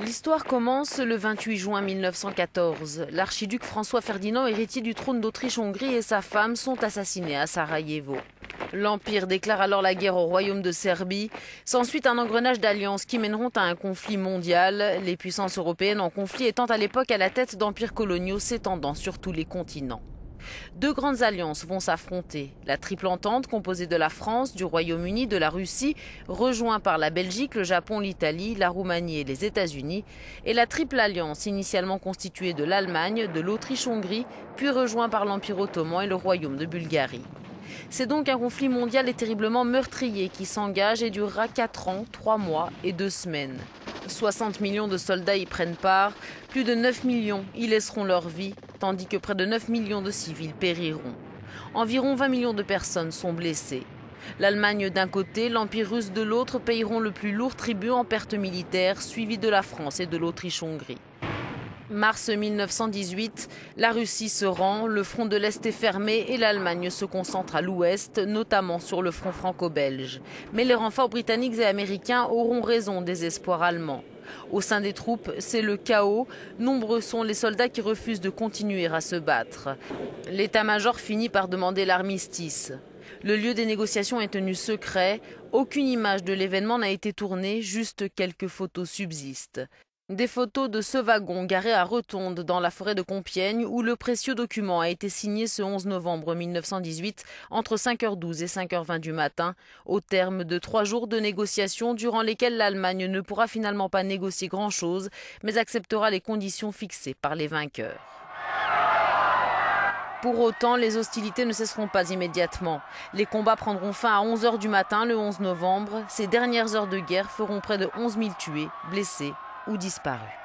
L'histoire commence le 28 juin 1914. L'archiduc François-Ferdinand, héritier du trône d'Autriche-Hongrie, et sa femme sont assassinés à Sarajevo. L'Empire déclare alors la guerre au royaume de Serbie. S'ensuit un engrenage d'alliances qui mèneront à un conflit mondial, les puissances européennes en conflit étant à l'époque à la tête d'empires coloniaux s'étendant sur tous les continents. Deux grandes alliances vont s'affronter. La Triple Entente, composée de la France, du Royaume-Uni, de la Russie, rejoint par la Belgique, le Japon, l'Italie, la Roumanie et les États-Unis, et la Triple Alliance, initialement constituée de l'Allemagne, de l'Autriche-Hongrie, puis rejoint par l'Empire ottoman et le Royaume de Bulgarie. C'est donc un conflit mondial et terriblement meurtrier qui s'engage et durera 4 ans, 3 mois et 2 semaines. 60 millions de soldats y prennent part, plus de 9 millions y laisseront leur vie, tandis que près de 9 millions de civils périront. Environ 20 millions de personnes sont blessées. L'Allemagne d'un côté, l'Empire russe de l'autre payeront le plus lourd tribut en pertes militaires, suivi de la France et de l'Autriche-Hongrie. Mars 1918, la Russie se rend, le front de l'Est est fermé et l'Allemagne se concentre à l'Ouest, notamment sur le front franco-belge. Mais les renforts britanniques et américains auront raison des espoirs allemands. Au sein des troupes, c'est le chaos. Nombreux sont les soldats qui refusent de continuer à se battre. L'état-major finit par demander l'armistice. Le lieu des négociations est tenu secret. Aucune image de l'événement n'a été tournée, juste quelques photos subsistent. Des photos de ce wagon garé à Rotonde dans la forêt de Compiègne où le précieux document a été signé ce 11 novembre 1918 entre 5h12 et 5h20 du matin au terme de 3 jours de négociations durant lesquels l'Allemagne ne pourra finalement pas négocier grand-chose mais acceptera les conditions fixées par les vainqueurs. Pour autant, les hostilités ne cesseront pas immédiatement. Les combats prendront fin à 11h du matin le 11 novembre. Ces dernières heures de guerre feront près de 11 000 tués, blessés ou disparus.